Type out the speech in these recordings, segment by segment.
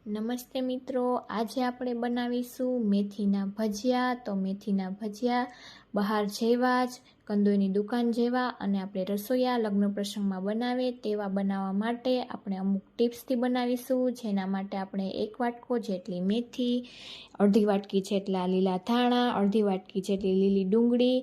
નમસ્તે મિત્રો, આજે આપણે બનાવીશું મેથીના ભજીયા. તો મેથીના ભજીયા બહાર જેવા જ કંદોઈની દુકાન જેવા અને આપણે રસોઈયા લગ્ન પ્રસંગમાં બનાવે તેવા બનાવવા માટે આપણે અમુક ટિપ્સથી બનાવીશું. જેના માટે આપણે 1 વાટકો જેટલી મેથી, અડધી વાટકી જેટલા લીલા ધાણા, અડધી વાટકી જેટલી લીલી ડુંગળી,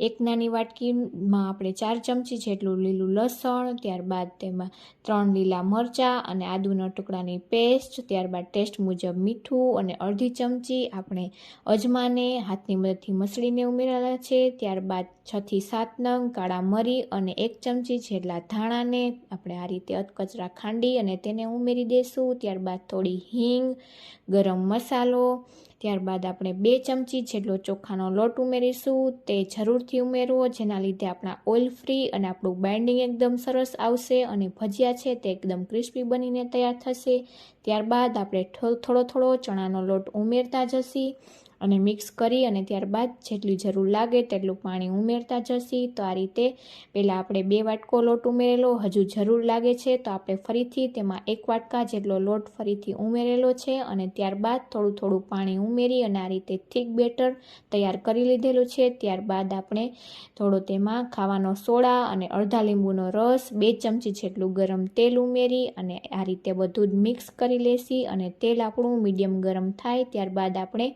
1 નાની વાટકીમાં આપણે 4 ચમચી જેટલું લીલું લસણ, ત્યારબાદ તેમાં 3 લીલા મરચાં અને આદુના ટુકડાની પેસ્ટ, ત્યારબાદ ટેસ્ટ મુજબ મીઠું અને અડધી ચમચી આપણે અજમાને હાથની મદદથી મસળીને ઉમેરેલા છે. ત્યારબાદ 6 થી 7 નંગ કાળા મરી અને 1 ચમચી જેટલા ધાણાને આપણે આ રીતે અધકચરા ખાંડી અને તેને ઉમેરી દઈશું. ત્યારબાદ થોડી હિંગ, ગરમ મસાલો, ત્યારબાદ આપણે 2 ચમચી જેટલો ચોખાનો લોટ ઉમેરીશું. તે જરૂરથી ઉમેરવો, જેના લીધે આપણા ઓઇલ ફ્રી અને આપણું બાઇન્ડિંગ એકદમ સરસ આવશે અને ભજીયા છે તે એકદમ ક્રિસ્પી બનીને તૈયાર થશે. ત્યારબાદ આપણે થોડો ચણાનો લોટ ઉમેરતા જશી અને મિક્સ કરી અને ત્યારબાદ જેટલી જરૂર લાગે તેટલું પાણી ઉમેરતા જશી. તો આ રીતે પહેલાં આપણે 2 વાટકો લોટ ઉમેરેલો, હજુ જરૂર લાગે છે તો આપણે ફરીથી તેમાં 1 વાટકા જેટલો લોટ ફરીથી ઉમેરેલો છે અને ત્યારબાદ થોડું પાણી ઉમેરી અને આ રીતે થીક બેટર તૈયાર કરી લીધેલું છે. ત્યારબાદ આપણે થોડો તેમાં ખાવાનો સોડા અને અડધા લીંબુનો રસ, 2 ચમચી જેટલું ગરમ તેલ ઉમેરી અને આ રીતે બધું જ મિક્સ કરી લેશી અને તેલ આપણું મીડિયમ ગરમ થાય ત્યારબાદ આપણે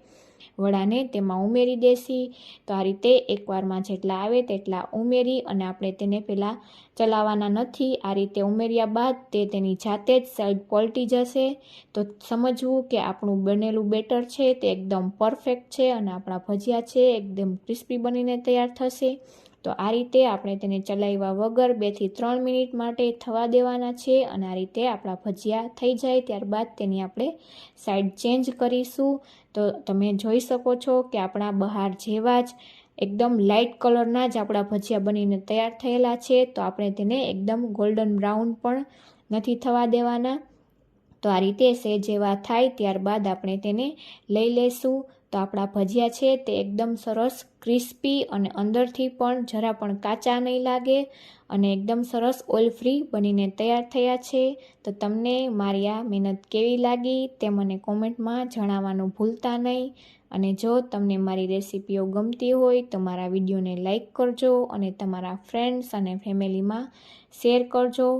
વડાને તેમાં ઉમેરી દેશી. તો આ રીતે એકવારમાં જેટલા આવે તેટલા ઉમેરી અને આપણે તેને પહેલાં ચલાવવાના નથી. આ રીતે ઉમેર્યા બાદ તે તેની જાતે જ સાઈડ પલટી જશે. તો સમજવું કે આપણું બનેલું બેટર છે તે એકદમ પરફેક્ટ છે અને આપણા ભજીયા છે એકદમ ક્રિસ્પી બનીને તૈયાર થશે. તો આ રીતે આપણે તેને ચલાવ્યા વગર 2 થી 3 મિનિટ માટે થવા દેવાના છે અને આ રીતે આપણા ભજીયા થઈ જાય ત્યારબાદ તેની આપણે સાઈડ ચેન્જ કરીશું. તો તમે જોઈ શકો છો કે આપણા બહાર જેવા જ એકદમ લાઇટ કલરના જ આપણા ભજીયા બનીને તૈયાર થયેલા છે. તો આપણે તેને એકદમ ગોલ્ડન બ્રાઉન પણ નથી થવા દેવાના. તો આ રીતે જેવા થાય ત્યારબાદ આપણે તેને લઈ લેશું. તો આપણા ભજીયા છે તે એકદમ સરસ ક્રિસ્પી અને અંદરથી પણ જરા પણ કાચા નહીં લાગે અને એકદમ સરસ ઓઇલ ફ્રી બનીને તૈયાર થયા છે. તો તમને મારી આ મહેનત કેવી લાગી તે મને કોમેન્ટમાં જણાવવાનું ભૂલતા નહીં. અને જો તમને મારી રેસીપીઓ ગમતી હોય તો મારા વિડીયોને લાઈક કરજો અને તમારા ફ્રેન્ડ્સ અને ફેમિલીમાં શેર કરજો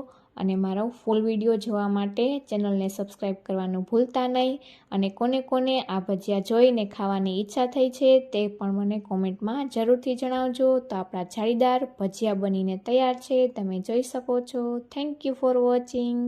અને મારો ફૂલ વિડીયો જોવા માટે ચેનલને સબસ્ક્રાઈબ કરવાનું ભૂલતા નહીં. અને કોને આ ભજીયા જોઈને ખાવાની ઈચ્છા થઈ છે તે પણ મને કોમેન્ટમાં જરૂરથી જણાવજો. તો આપણા જાળીદાર ભજીયા બનીને તૈયાર છે, તમે જોઈ શકો છો. Thank you for watching.